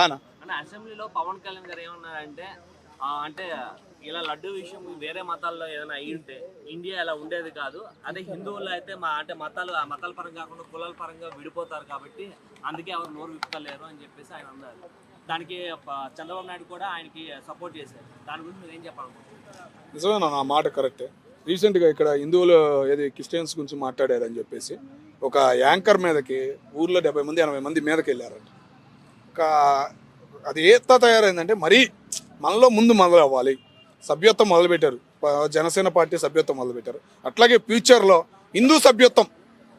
అంటే అసెంబ్లీలో పవన్ కళ్యాణ్ గారు ఏమన్నారంటే అంటే ఇలా లడ్డు విషయం వేరే మతాల్లో ఏదైనా అయ్యి ఉంటే ఇండియా ఇలా ఉండేది కాదు. అదే హిందువుల్లో అయితే అంటే మతాల పరంగా కాకుండా కులాల పరంగా విడిపోతారు కాబట్టి అందుకే ఎవరు నోరు విప్పుకోలేరు అని చెప్పేసి ఆయన అన్నారు. దానికి చంద్రబాబు నాయుడు కూడా ఆయనకి సపోర్ట్ చేశారు. దాని గురించి మీరు ఏం చెప్పాలనుకుంటున్నారు? నిజమేనా? నా మాట కరెక్టే. రీసెంట్గా ఇక్కడ హిందువులు ఏది క్రిస్టియన్స్ గురించి మాట్లాడారని చెప్పేసి ఒక యాంకర్ మీదకి ఊర్లో 70 మంది 80 మంది మీదకి వెళ్ళారంట. అది ఏత తయారైందంటే మరీ మనలో ముందు మొదలు అవ్వాలి. సభ్యత్వం మొదలుపెట్టారు, జనసేన పార్టీ సభ్యత్వం మొదలుపెట్టారు. అట్లాగే ఫ్యూచర్లో హిందూ సభ్యత్వం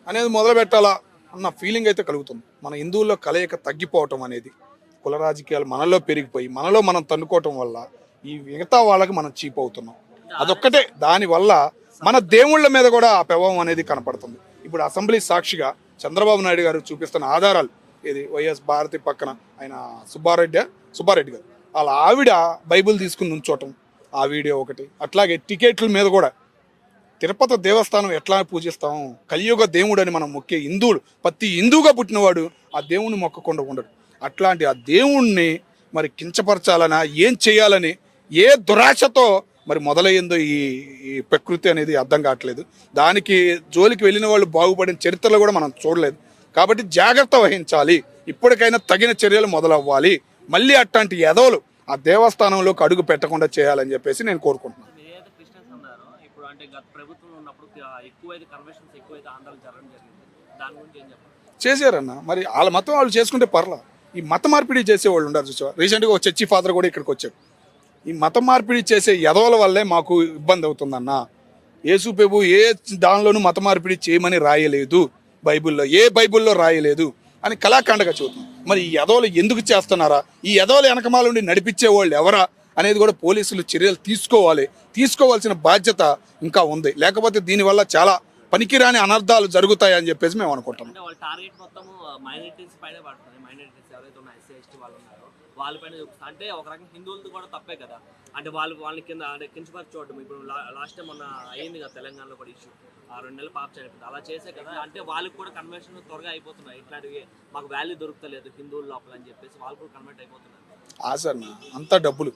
అనేది మొదలు పెట్టాలా అన్న ఫీలింగ్ అయితే కలుగుతుంది. మన హిందువుల్లో కలయిక తగ్గిపోవటం అనేది, కుల రాజకీయాలు మనలో పెరిగిపోయి మనలో మనం తన్నుకోవటం వల్ల ఈ మిగతా వాళ్ళకి మనం చీప్ అవుతున్నాం. అదొక్కటే. దానివల్ల మన దేవుళ్ళ మీద కూడా ఆ ప్రభావం అనేది కనపడుతుంది. ఇప్పుడు అసెంబ్లీ సాక్షిగా చంద్రబాబు నాయుడు గారు చూపిస్తున్న ఆధారాలు ఇది వైఎస్ భారతి పక్కన ఆయన సుబ్బారెడ్డి గారు వాళ్ళ ఆవిడ బైబిల్ తీసుకుని నుంచోవటం, ఆ వీడియో ఒకటి. అట్లాగే టికెట్ల మీద కూడా తిరుపతి దేవస్థానం ఎట్లా పూజిస్తాం, కలియుగ దేవుడు అని మనం మొక్కే హిందువులు, ప్రతి హిందువుగా పుట్టినవాడు ఆ దేవుణ్ణి మొక్కకుండా ఉండడు. అట్లాంటి ఆ దేవుణ్ణి మరి కించపరచాలనా ఏం చేయాలని ఏ దురాశతో మరి మొదలయ్యిందో ఈ ప్రకృతి అనేది అర్థం కావట్లేదు. దానికి జోలికి వెళ్ళిన వాళ్ళు బాగుపడిన చరిత్రలో కూడా మనం చూడలేదు. కాబట్టి జాగ్రత్త వహించాలి. ఇప్పటికైనా తగిన చర్యలు మొదలవ్వాలి. మళ్ళీ అట్లాంటి ఎదవలు ఆ దేవస్థానంలోకి అడుగు పెట్టకుండా చేయాలని చెప్పేసి నేను కోరుకుంటున్నాను. చేశారన్న, మరి వాళ్ళ మతం వాళ్ళు చేసుకుంటే పర్లా. ఈ మత మార్పిడి చేసేవాళ్ళు ఉండరు చూసావా. రీసెంట్గా ఒక చర్చి ఫాదర్ కూడా ఇక్కడికి వచ్చాడు. ఈ మత మార్పిడి చేసే ఎదవల వల్లే మాకు ఇబ్బంది అవుతుందన్న. యేసు ప్రభు ఏ దానిలోనూ మత మార్పిడి చేయమని రాయలేదు, బైబిల్లో రాయలేదు అని కళాఖండగా చూద్దాం. మరి ఈ ఎదవలు ఎందుకు చేస్తున్నారా, ఈ ఎదవలు వెనకమాల నుండి నడిపించే వాళ్ళు ఎవరా అనేది కూడా పోలీసులు చర్యలు తీసుకోవాల్సిన బాధ్యత ఇంకా ఉంది. లేకపోతే దీనివల్ల చాలా పనికిరాని అనర్థాలు జరుగుతాయని చెప్పేసి మేము అనుకుంటున్నాం. వాళ్ళపైన అంటే ఒక రకంగా హిందువులది కూడా తప్పే కదా. అంటే వాళ్ళని కించపరచోవడం. ఇప్పుడు లాస్ట్ టైం మొన్న అయ్యింది కదా తెలంగాణలో కూడా ఇష్యూ, 2 నెలల పాప చనిపోయింది. అలా చేసే కదా. అంటే వాళ్ళకి కూడా కన్వర్షన్ త్వరగా అయిపోతున్నాయి. ఇట్లాంటివి మాకు వాల్యూ దొరుకుతలేదు హిందువుల లోపల అని చెప్పేసి వాళ్ళు కూడా కన్వర్ట్ అయిపోతున్నారు. ఆసన్న అంతా డబ్బులు.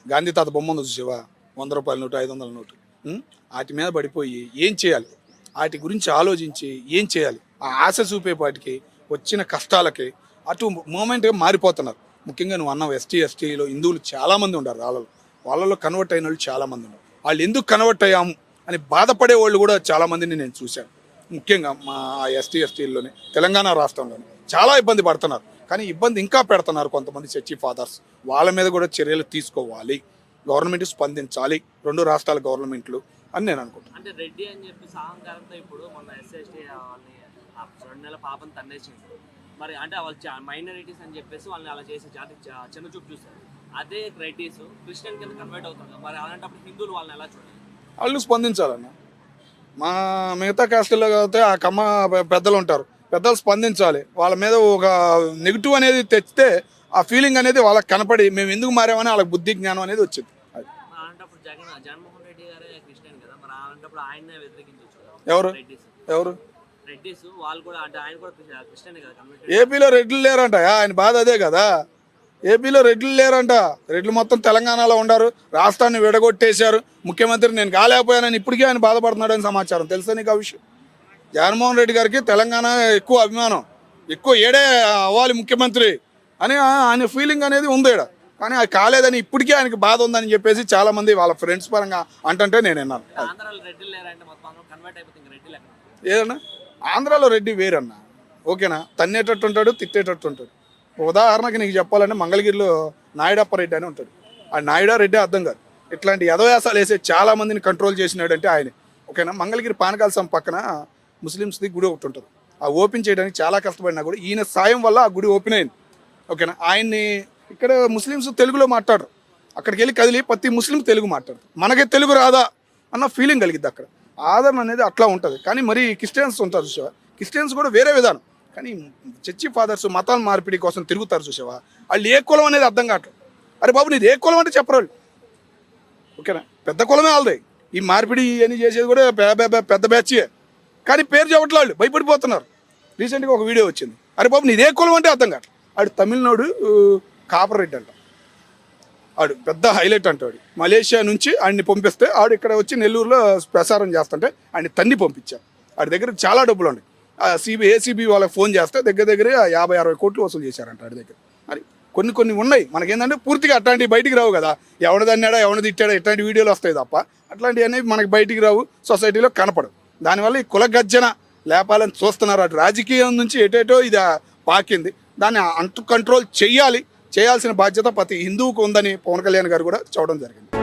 గాంధీ తాత బొమ్మ ఉంది చూసేవా, 100 రూపాయల నోటు, 500 నోటు, వాటి మీద పడిపోయి ఏం చేయాలి, వాటి గురించి ఆలోచించి ఏం చేయాలి, ఆ ఆశ చూపేపాటికి వచ్చిన కష్టాలకి అటు మూమెంట్గా మారిపోతున్నారు. ముఖ్యంగా నువ్వు అన్నావు ఎస్టీలో హిందువులు చాలామంది ఉన్నారు. వాళ్ళలో కన్వర్ట్ అయిన వాళ్ళు చాలామంది ఉన్నారు. వాళ్ళు ఎందుకు కన్వర్ట్ అయ్యాము అని బాధపడే వాళ్ళు కూడా చాలామందిని నేను చూశాను. ముఖ్యంగా మా ఎస్టీలోనే తెలంగాణ రాష్ట్రంలోనే చాలా ఇబ్బంది పడుతున్నారు. కానీ ఇబ్బంది ఇంకా పెడుతున్నారు కొంతమంది చర్చి ఫాదర్స్. వాళ్ళ మీద కూడా చర్యలు తీసుకోవాలి, గవర్నమెంట్ స్పందించాలి, 2 రాష్ట్రాల గవర్నమెంట్లు అని నేను అనుకుంటున్నాను. అంటే రెడ్డి అని చెప్పి అహంకారంతో ఇప్పుడు మొన్న ఎస్సీ వాళ్ళని 2 నెలల పాపను తన్నేసింది. మరి అంటే వాళ్ళు మైనారిటీస్ అని చెప్పేసి వాళ్ళని అలా చేసే జాతి చిన్న చూపు చూస్తారు. అదే రెడ్డిస్ క్రిస్టియన్ కింద కన్వర్ట్ అవుతారు. మరి అలాంటప్పుడు హిందువులు వాళ్ళని ఎలా చూడాలి? వాళ్ళు స్పందించాలన్న. మా మిగతా కాస్టుల్లో అయితే ఆ కమ్మ పెద్దలు ఉంటారు, పెద్దలు స్పందించాలి. వాళ్ళ మీద ఒక నెగిటివ్ అనేది తెచ్చితే ఆ ఫీలింగ్ అనేది వాళ్ళకి కనపడి మేము ఎందుకు మారామని వాళ్ళకి బుద్ధి జ్ఞానం అనేది వచ్చింది. అలాంటప్పుడు జగన్మోహన్ రెడ్డి గారే క్రిస్టియన్ కదా, మరి అలాంటప్పుడు ఆయన్నే వ్యతిరేకించవచ్చు. ఎవరు రెడ్డిస్ వాళ్ళు కూడా, అంటే ఆయన కూడా క్రిస్టియన్ కదా. ఏపీలో రెడ్లు లేరంట, ఆయన బాధ అదే కదా. ఏపీలో రెడ్లు లేరంట. రెడ్లు మొత్తం తెలంగాణలో ఉన్నారు, రాష్ట్రాన్ని విడగొట్టేశారు. ముఖ్యమంత్రి నేను కాలేకపోయానని ఇప్పటికీ ఆయన బాధపడుతున్నాడని సమాచారం. తెలుసా నీకు ఆ విషయం? జగన్మోహన్ రెడ్డి గారికి తెలంగాణ ఎక్కువ అభిమానం, ఎక్కువ ఏడే అవ్వాలి ముఖ్యమంత్రి అని ఆయన ఫీలింగ్ అనేది ఉంది. కానీ అది కాలేదని ఇప్పటికీ ఆయనకి బాధ ఉందని చెప్పేసి చాలా మంది వాళ్ళ ఫ్రెండ్స్ పరంగా అంటుంటే నేను విన్నాను. ఏదన్నా ఆంధ్రాలో రెడ్డి వేరన్నా, ఓకేనా? తన్నేటట్టు ఉంటాడు, తిట్టేటట్టు ఉంటాడు. ఉదాహరణకి నీకు చెప్పాలంటే మంగళగిరిలో నాయుడప్ప రెడ్డి అని ఉంటాడు. ఆ నాయుడా రెడ్డి అర్థం కాదు. ఇట్లాంటి యదవ్యాసాలు వేసే చాలా మందిని కంట్రోల్ చేసినాడంటే ఆయనే, ఓకేనా? మంగళగిరి పానకాలసం పక్కన ముస్లిమ్స్ది గుడి ఒకటి ఉంటుంది. ఆ ఓపెన్ చేయడానికి చాలా కష్టపడినా కూడా ఈయన సాయం వల్ల ఆ గుడి ఓపెన్ అయింది, ఓకేనా? ఆయన్ని ఇక్కడ ముస్లిమ్స్ తెలుగులో మాట్లాడరు, అక్కడికి వెళ్ళి కదిలి ప్రతి ముస్లిం తెలుగు మాట్లాడరు. మనకే తెలుగు రాదా అన్న ఫీలింగ్ కలిగిద్ది అక్కడ. ఆదరణ అనేది అట్లా ఉంటుంది. కానీ మరి క్రిస్టియన్స్ ఉంటారు చూసావా, క్రిస్టియన్స్ కూడా వేరే విధానం. కానీ చర్చి ఫాదర్స్ మతాల మార్పిడి కోసం తిరుగుతారు చూసావా, వాళ్ళు ఏ కులం అనేది అర్థం కావట్లేదు. అరే బాబు నీది ఏ కులం అంటే చెప్పరు వాళ్ళు, ఓకేనా? పెద్ద కులమే వాళ్ళది. ఈ మార్పిడి అని చేసేది కూడా పెద్ద బ్యాచే, కానీ పేరు చెప్పట్లే, వాళ్ళు భయపడిపోతున్నారు. రీసెంట్గా ఒక వీడియో వచ్చింది, అరే బాబు నీది ఏ కులం అంటే అర్థం కావట్లేదు. వాడు తమిళనాడు కాపర్ రెడ్డి అంట, ఆడు పెద్ద హైలైట్ అంటాడు. మలేషియా నుంచి ఆయన్ని పంపిస్తే ఆడు ఇక్కడ వచ్చి నెల్లూరులో ప్రసారం చేస్తుంటే ఆయన తన్ని పంపించారు. ఆడి దగ్గర చాలా డబ్బులు ఉన్నాయి. ఏసీబీ వాళ్ళకి ఫోన్ చేస్తే దగ్గర 50-60 కోట్లు వసూలు చేశారంట ఆడి దగ్గర. మరి కొన్ని ఉన్నాయి మనకేంటంటే పూర్తిగా అట్లాంటివి బయటికి రావు కదా. ఎవరిది అన్నాడా ఎవరిది తిట్టాడా ఇట్లాంటి వీడియోలు వస్తాయి తప్ప అట్లాంటివి అనేవి మనకి బయటికి రావు, సొసైటీలో కనపడవు. దానివల్ల ఈ కుల గర్జన లేపాలని చూస్తున్నారు. అటు రాజకీయం నుంచి ఎటేటో ఇది పాకింది. దాన్ని కంట్రోల్ చేయాల్సిన బాధ్యత ప్రతి హిందువుకు ఉందని పవన్ కళ్యాణ్ గారు కూడా చెప్పడం జరిగింది.